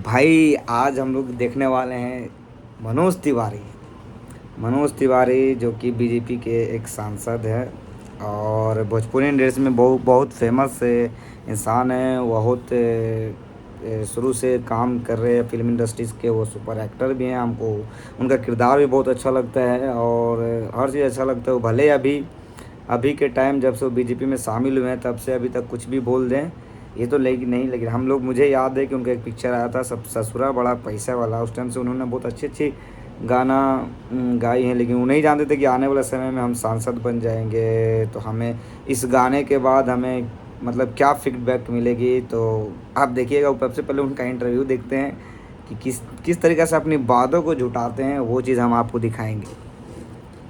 भाई आज हम लोग देखने वाले हैं मनोज तिवारी। मनोज तिवारी जो कि बीजेपी के एक सांसद हैं और भोजपुरी इंडस्ट्री में बहुत बहुत फेमस इंसान हैं। बहुत शुरू से काम कर रहे हैं फिल्म इंडस्ट्रीज़ के। वो सुपर एक्टर भी हैं। हमको उनका किरदार भी बहुत अच्छा लगता है और हर चीज़ अच्छा लगता है। वो भले अभी अभी के टाइम जब से वो बीजेपी में शामिल हुए हैं तब से अभी तक कुछ भी बोल दें ये तो लेकिन नहीं, लेकिन हम लोग मुझे याद है कि उनका एक पिक्चर आया था सब ससुरा बड़ा पैसा वाला। उस टाइम से उन्होंने बहुत अच्छी अच्छी गाना गाई हैं, लेकिन वो नहीं जानते थे कि आने वाले समय में हम सांसद बन जाएंगे तो हमें इस गाने के बाद हमें मतलब क्या फीडबैक मिलेगी। तो आप देखिएगा। सबसे पहले उनका इंटरव्यू देखते हैं कि किस तरीके से अपनी बातों को झुटाते हैं। वो चीज़ हम आपको दिखाएंगे।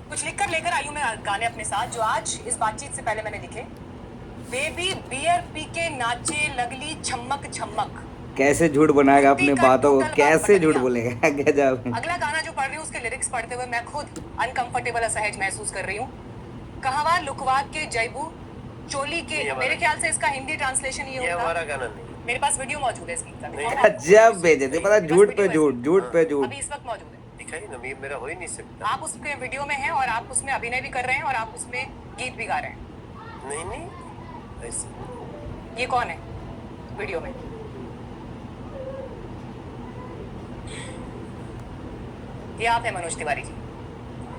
कुछ लिखकर लेकर आई हूँ मैं गाने अपने साथ, जो आज इस बातचीत से पहले मैंने लिखे। बेबी बियर पी के नाचे लगली छमक छमक। कैसे झूठ बनाएगा अपनी बातों को, कैसे झूठ बोलेगा गजब। अगला गाना जो पढ़ रही हूँ उसके लिरिक्स पढ़ते हुए मैं खुद अनकंफर्टेबल असहज महसूस कर रही हूँ। कहवा लुकवा के जयबू चोली के, मेरे ख्याल से इसका हिंदी ट्रांसलेशन ये होगा। हमारा गाना नहीं, मेरे पास वीडियो मौजूद है इसकी। गजब भेजे थे, पता झूठ पे झूठ, झूठ पे झूठ। अभी इस वक्त मौजूद है। दिखाई ना, मेरा हो ही नहीं सकता। आप उसके वीडियो में हैं और आप उसमें अभिनय भी कर रहे हैं और आप उसमें गीत भी गा रहे हैं। नहीं नहीं ऐसे। ये कौन है वीडियो में? ये आप हैं मनोज तिवारी जी।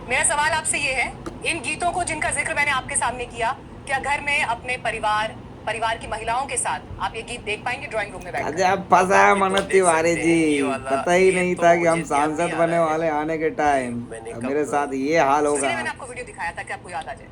मेरा सवाल आपसे ये है, इन गीतों को जिनका जिक्र मैंने आपके सामने किया, क्या घर में अपने परिवार की महिलाओं के साथ आप ये गीत देख पाएंगे ड्राइंग रूम में बैठकर? गजब फंसा है मनोज तिवारी जी। पता ही नहीं था कि हम सांसद बने वाले आने के टाइम मेरे साथ ये हाल होगा। मैंने आपको वीडियो दिखाया था कि आपको याद आ जाए।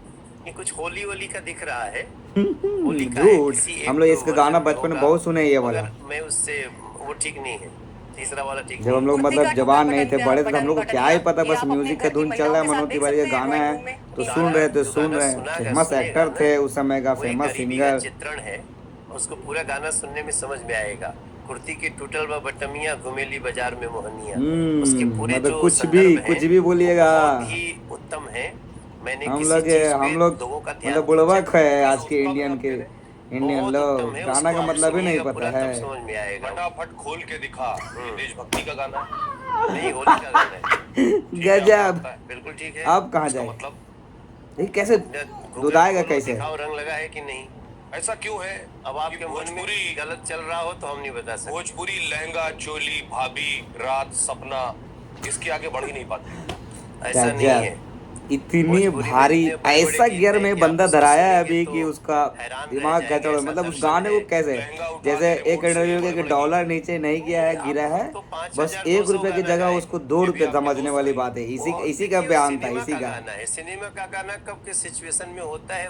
ये कुछ होली का दिख रहा है। झूठ। हम लोग इसका गाना बचपन में बहुत सुने ये वाला। मैं उससे वो ठीक नहीं है। तीसरा वाला ठीक। जब हम लोग मतलब जवान नहीं थे, बड़े थे, तो हम लोग को क्या ही पता, बस म्यूजिक का धुन चल रहा है, मनोज तिवारी का गाना है तो सुन रहे। फेमस एक्टर थे उस समय का, फेमस सिंगर। चित्रण है, उसको पूरा गाना सुनने में समझ में आएगा। कुर्ती के टूटल व बटमिया घुमेली बाजार में मोहनिया। उसके पूरे मतलब जो कुछ भी बोलिएगा। ही उत्तम है। मैंने हम लोग मतलब बुड़बक है आज के इंडियन लोग। गाना का मतलब ही नहीं पता है। समझ में आएगा। फटाफट खोल के दिखा। देशभक्ति का गाना नहीं, होली का गाना है। गजब। बिल्कुल ठीक है। अब कहाँ जाए, मतलब ये कैसे दुदाएगा, कैसे रंग लगा है कि नहीं? ऐसा क्यों है? अब आपके मन में गलत चल रहा हो तो हम नहीं बता सकते। भोजपुरी लहंगा चोली भाभी रात सपना इसके आगे बढ़ ही नहीं पाते। ऐसा नहीं है। इतनी भारी ऐसा गियर में बंदा धराया है अभी कि उसका दिमाग कैसा हो। मतलब उस गाने को कैसे, जैसे एक इंटरव्यू के $1 नीचे नहीं गया है, गिरा है, बस ₹1 की जगह उसको ₹2 समझने वाली बात है। इसी का बयान था, इसी का। सिनेमा का गाना कब के सिचुएशन में होता है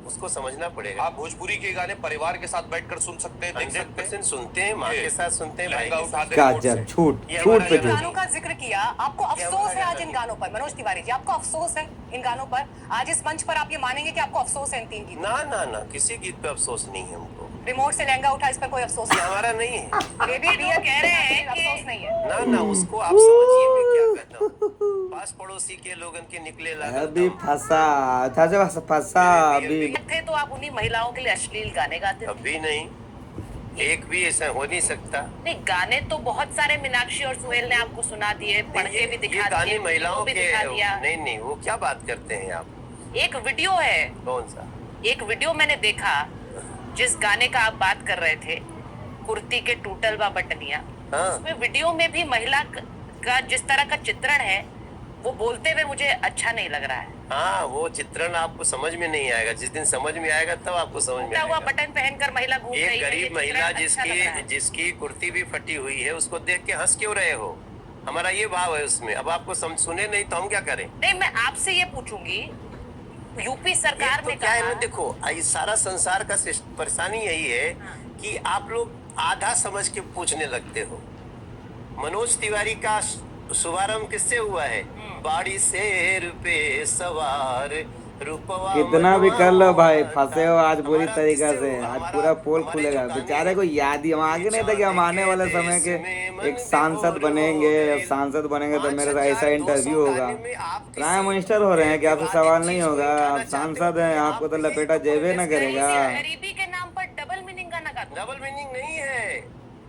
उसको समझना पड़ेगा। आप भोजपुरी के गाने परिवार के साथ बैठकर सुन सकते हैं, देख सकते हैं। सुनते हैं, माँ के साथ सुनते हैं, भाई के साथ। गजब झूठ पे झूठ। गानों का जिक्र किया, आपको अफसोस है आज इन गानों पर? मनोज तिवारी जी, आपको अफसोस है इन गानों पर? आज इस मंच पर आप ये मानेंगे कि आपको अफसोस है इन 3 गीतों? ना किसी गीत पे अफसोस नहीं है हमको। रिमोट से लहंगा उठा, इस पर कोई अफसोस नहीं? हमारा नहीं है। बेबी बियर कह रहे हैं कि अफसोस नहीं है। ना उसको आप समझिए मैं क्या कहता हूँ। पास पड़ोसी के लोगन के निकले अभी फंसा अभी थे तो आप उन्हीं महिलाओं के लिए अश्लील गाने गाते थे। अभी नहीं, एक भी ऐसा हो नहीं सकता। नहीं, गाने तो बहुत सारे मीनाक्षी और सुहेल ने आपको सुना दिए, पढ़ के भी दिखा दिए, गाने महिलाओं भी के दिखा दिया। नहीं वो क्या बात करते हैं आप? एक वीडियो है। कौन सा? एक वीडियो मैंने देखा जिस गाने का आप बात कर रहे थे, कुर्ती के टूटल व बटनिया। उसमें वीडियो में भी महिला का जिस तरह का चित्रण है, वो बोलते हुए मुझे अच्छा नहीं लग रहा है। हाँ, वो चित्रण आपको समझ में नहीं आएगा। जिस दिन समझ में आएगा तब आपको समझ में आएगा। बटन पहनकर महिला घूम रही है। एक गरीब महिला जिसकी कुर्ती भी फटी हुई है, उसको देख के हंस क्यों रहे हो? हमारा ये भाव है उसमें। अब आपको सुने नहीं तो हम क्या करें? नहीं, मैं आपसे ये पूछूंगी, यूपी सरकार तो ने क्या है कहा, ना, देखो सारा संसार का परेशानी यही है कि आप लोग आधा समझ के पूछने लगते हो। मनोज तिवारी का शुभारंभ किससे हुआ है? बाड़ी शेर पे सवार रूपवा। कितना भी कर लो भाई, फंसे हो आज बुरी तरीका से। आज पूरा पोल खुलेगा। बेचारे को याद ही, हम आगे नहीं था कि हम आने वाले समय के एक सांसद बनेंगे तो मेरे साथ ऐसा इंटरव्यू होगा। प्राइम मिनिस्टर हो रहे हैं कि आपसे सवाल नहीं होगा? आप सांसद हैं, आपको तो लपेटा जेबे ना करेगा। गरीबी के नाम पर डबल मीनिंग गाना गाते। डबल मीनिंग नहीं है,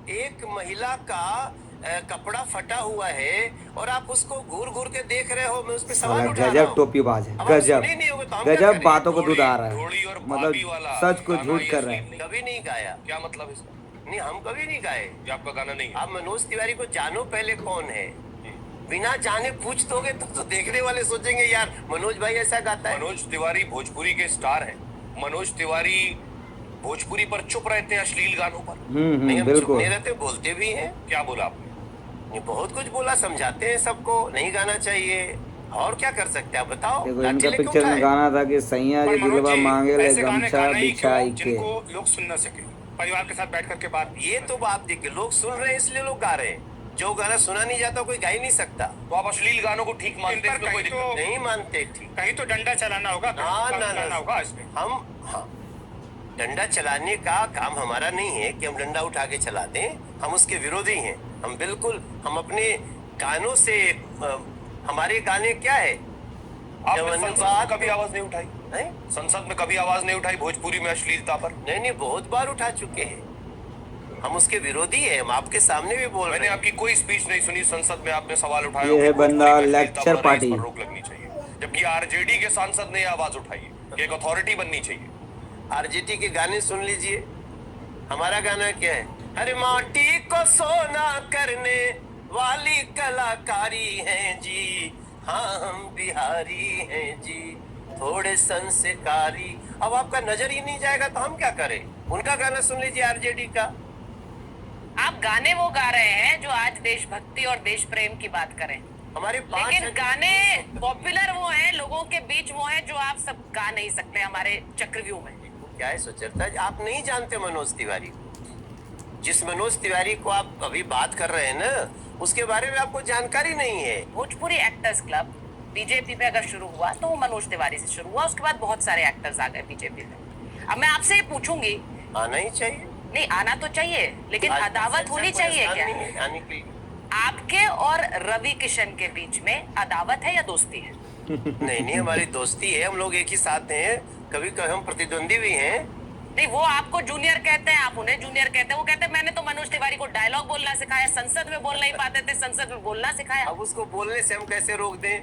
एक महिला का कपड़ा फटा हुआ है और आप उसको घूर घूर के देख रहे हो, मैं उस पर सवाल साला उठा रहा गजब हूँ। टोपीबाज है, अब आप गजब सुने नहीं होगे तो हम क्या गजब करें? बातों को दूध आ रहा ढोली है, और मतलब भाभी वाला सच को गाना झूठ ये कर रहा है। अश्लील नहीं। कभी नहीं गाया। क्या मतलब इसका? नहीं, हम कभी नहीं गाए। ये आपका गाना नहीं है। आप मनोज तिवारी को जानो पहले कौन है। बिना जाने पूछ दोगे तो देखने वाले सोचेंगे यार मनोज भाई ऐसा गाता है। मनोज तिवारी भोजपुरी के स्टार हैं। मनोज तिवारी भोजपुरी पर चुप रहते हैं अश्लील गानों पर। नहीं, हम चुप बिल्कुल। नहीं रहते, बोलते भी हैं। क्या बोला आपने? ये बहुत कुछ बोला, समझाते हैं सबको नहीं गाना चाहिए। और क्या कर सकते हैं आप बताओ। देखो लाठी इनका लेके पिक्चर में उठाए। गाना था कि सैया पर जी मनोज दिलवा जी, मांगे ले ऐसे गाने गमछा गाना ही क्यों बिछाई के। जिनको लोग सुन न सके, परिवार के साथ बैठ करके बात। ये तो बात देखिए, लोग सुन रहे हैं इसलिए लोग गा रहे हैं। जो गाना सुना नहीं जाता कोई गा ही नहीं सकता। तो आप अश्लील गानों को ठीक मानते हैं, इन पर इसमें कोई कहीं दिक्कत तो- नहीं मानते ठीक। कहीं तो डंडा चलाना होगा, कहीं हाँ, तो ना, चलाना ना। होगा इसमें। हम हाँ, डंडा चलाने का काम हमारा नहीं है कि हम डंडा उठा के चला दें। हम उसके विरोधी हैं। हम बिल्कुल, हम अपने गानों से हमारे गाने क्या है। आपने जब संसद बात- में कभी आवाज नहीं उठाई? नहीं संसद में कभी आवाज नहीं उठाई भोजपुरी में अश्लीलता पर? नहीं, बहुत बार उठा चुके हैं। हम उसके विरोधी हैं। हम आपके सामने भी बोल मैंने रहे हैं। आपकी कोई स्पीच नहीं सुनी संसद में आपने सवाल उठाया ये हो कि है भोजपुरी बंदा में अश्लीलता लेक्चर पर है, इस पार्टी। पर रोक लगनी चाहिए। जबकि आरजेडी के सांसद ने आवाज उठाई है कि एक अथॉरिटी बननी चाहिए। आरजेटी के गाने सुन लीजिए। हमारा गाना क्या है? अरे माटी को सोना करने वाली कलाकारी हैं जी, हाँ हम बिहारी हैं जी, थोड़े संस्कारी। अब आपका नजर ही नहीं जाएगा तो हम क्या करें। उनका गाना सुन लीजिए आरजेडी का। आप गाने वो गा रहे हैं जो आज देशभक्ति और देश प्रेम की बात करें, हमारे 5 लेकिन गाने पॉपुलर वो हैं, लोगों के बीच वो हैं जो आप सब गा नहीं सकते हमारे चक्रव्यूह में। क्या है सुचरिता जी, आप नहीं जानते मनोज तिवारी को। जिस मनोज तिवारी को आप अभी बात कर रहे हैं ना, उसके बारे में आपको जानकारी नहीं है। भोजपुरी एक्टर्स क्लब बीजेपी में अगर शुरू हुआ तो वो मनोज तिवारी से शुरू हुआ, उसके बाद बहुत सारे एक्टर्स आ गए बीजेपी में। अब मैं आपसे ये पूछूंगी, आना ही चाहिए। नहीं आना तो चाहिए, लेकिन आज अदावत ऐसा होनी कोई चाहिए आसान क्या? नहीं है आने के लिए। आपके और रवि किशन के बीच में अदावत है या दोस्ती है? नहीं, हमारी दोस्ती है। हम लोग एक ही साथ हैं। कभी कभी हम प्रतिद्वंदी भी हैं। नहीं, वो आपको जूनियर कहते हैं, आप उन्हें जूनियर कहते हैं। वो कहते हैं मैंने तो मनोज तिवारी को डायलॉग बोलना सिखाया, संसद में बोल नहीं पाते थे, संसद में बोलना सिखाया। अब उसको बोलने से हम कैसे रोक दें।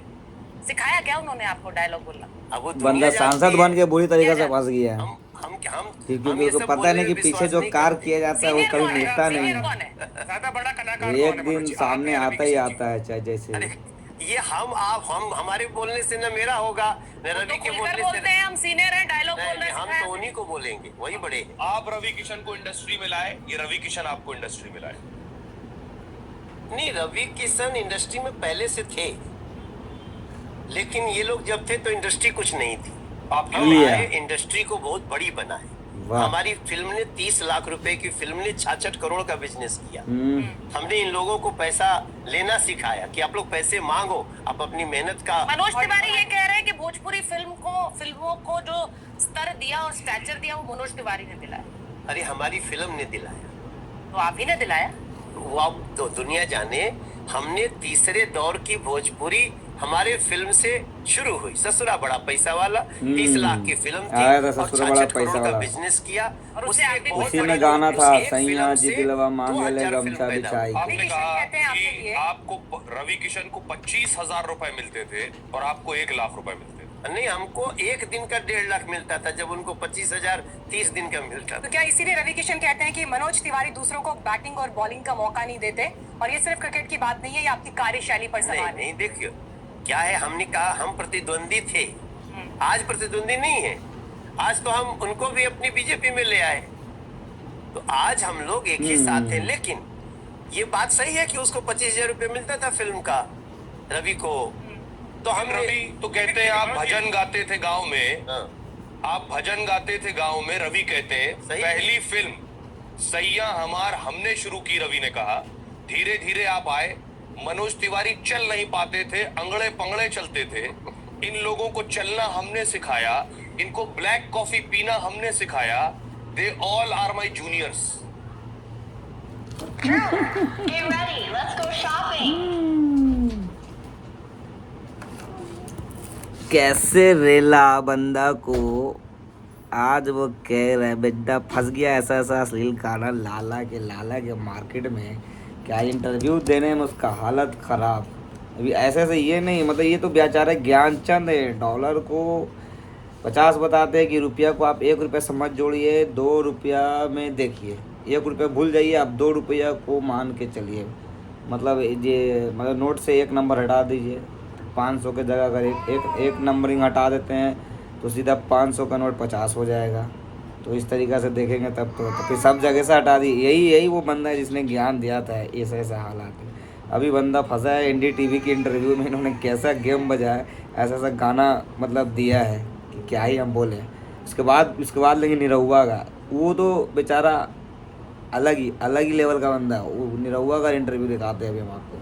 सिखाया क्या उन्होंने आपको डायलॉग बोलना? अब वो दुनिया बंदा जानती सांसद है। बन के बुरी तरीके से क्या फंस गया है, हम क्योंकि ये उसको सब पता बोलने नहीं कि में पीछे विश्वास जो नहीं कार्य करते। किया जाता है वो सीनियर कभी कौन है? मिलता नहीं सीनियर है। कौन है? ज्यादा बड़ा कलाकार एक कौन है दिन मनोज जी? सामने आप या आता रवि ही किशन जी? आता है, चाहे जैसे अरे ये हम हमारे बोलने से न मेरा होगा न तो रवि के खुलकर बोलने बोलते से। हैं हम सीनियर हैं, डायलॉग नहीं, बोलना हम सिखाया। तो उन्हीं को बोलेंगे, वही बड़े हैं। आप रवि किशन को इंडस्ट्री में लाए, ये रवि किशन आपको इंडस्ट्री में लाए? नहीं, रवि किशन इंडस्ट्री में पहले से थे, लेकिन ये लोग जब थे तो इंडस्ट्री कुछ नहीं थी। आपकी हम लिया। आए, इंडस्ट्री को बहुत बड़ी बनाए। वाह। हमारी फिल्म ने 30 लाख रुपए की फिल्म ने 66 करोड़ का बिजनेस किया। हमने इन लोगों को पैसा लेना सिखाया कि आप लोग पैसे मांगो, आप अपनी मेहनत का। मनोज तिवारी ये कह रहे हैं कि भोजपुरी फिल्मों को जो स्तर दिया और स्टैचर दिया वो मनोज तिवारी ने दिलाया। अरे हमारी फिल्म ने दिलाया, तो आप ही ने दिलाया। वो अब तो दुनिया जाने। हमने तीसरे दौर की भोजपुरी हमारे फिल्म से शुरू हुई। ससुरा बड़ा पैसा वाला 30 लाख की फिल्म थी आया था और ससुरा बड़ा 66 पैसा करोड़ का वाला। बिजनेस किया। और उससे उसे एक आप भी बहुत उसी बड़ी- में गाना उस था एक सैया फिल्म जी से दिलवा मांगे ले 2000 गमछा फिल्म पैदा बिछाई हुई। आपने रवि कहा किशन कहते हैं आपके कि लिए। आपको रवि किशन को 25,000 रुपए मिलते थे और आपको 1 लाख रुपए मिलते थे। नहीं, हमको एक दिन का 1.5 लाख मिलता था, जब उनको 25,000 30 दिन का मिलता तो था। क्या इसीलिए रवि किशन कहते हैं कि मनोज तिवारी दूसरों को बैटिंग और बॉलिंग का मौका नहीं देते? और ये सिर्फ क्रिकेट की बात नहीं है, ये आपकी कार्यशैली पर नहीं सवाल है। नहीं, देखियो क्या है, हमने कहा हम प्रतिद्वंदी थे, आज प्रतिद्वंदी नहीं है। आज तो हम उनको भी अपनी बीजेपी में ले आए, तो आज हम लोग एक ही साथ हैं। लेकिन ये बात सही है कि उसको 25,000 रुपये मिलता था फिल्म का, रवि को। तो हम रवि तो कहते हैं आप भजन गाते थे गांव में, हाँ, आप भजन गाते थे गांव में। रवि कहते हैं सही। पहली फिल्म सैया हमार हमने शुरू की। रवि ने कहा धीरे धीरे आप आए। मनोज तिवारी चल नहीं पाते थे, अंगड़े पंगड़े चलते थे। इन लोगों को चलना हमने सिखाया, इनको ब्लैक कॉफी पीना हमने सिखाया। They all are my juniors. Get ready, let's go shopping. कैसे रेला बंदा को आज वो कह रहे हैं बेटा फंस गया ऐसा ऐसा अश्लील गाना लाला के मार्केट में, क्या इंटरव्यू देने में उसका हालत ख़राब। अभी ऐसे ऐसे ये नहीं, मतलब ये तो बेचारे ज्ञानचंद है, डॉलर को 50 बताते हैं कि रुपया को आप 1 रुपया समझ जोड़िए, 2 रुपया में देखिए, 1 रुपया भूल जाइए, आप 2 रुपया को मान के चलिए। मतलब ये मतलब नोट से 1 नंबर हटा दीजिए, 500 के जगह अगर एक नंबरिंग हटा देते हैं तो सीधा 500 का नोट 50 हो जाएगा। तो इस तरीक़ा से देखेंगे तब तो फिर सब जगह से हटा दी। यही वो बंदा है जिसने ज्ञान दिया था ऐसा ऐसा हालात है। अभी बंदा फंसा है, NDTV की इंटरव्यू में इन्होंने कैसा गेम बजाया, ऐसा ऐसा गाना मतलब दिया है कि क्या ही हम बोले। उसके बाद लेकिन निरहुआ का वो तो बेचारा अलग ही लेवल का बंदा है। वो निरहुआ का इंटरव्यू दिखाते हैं अभी हम आपको।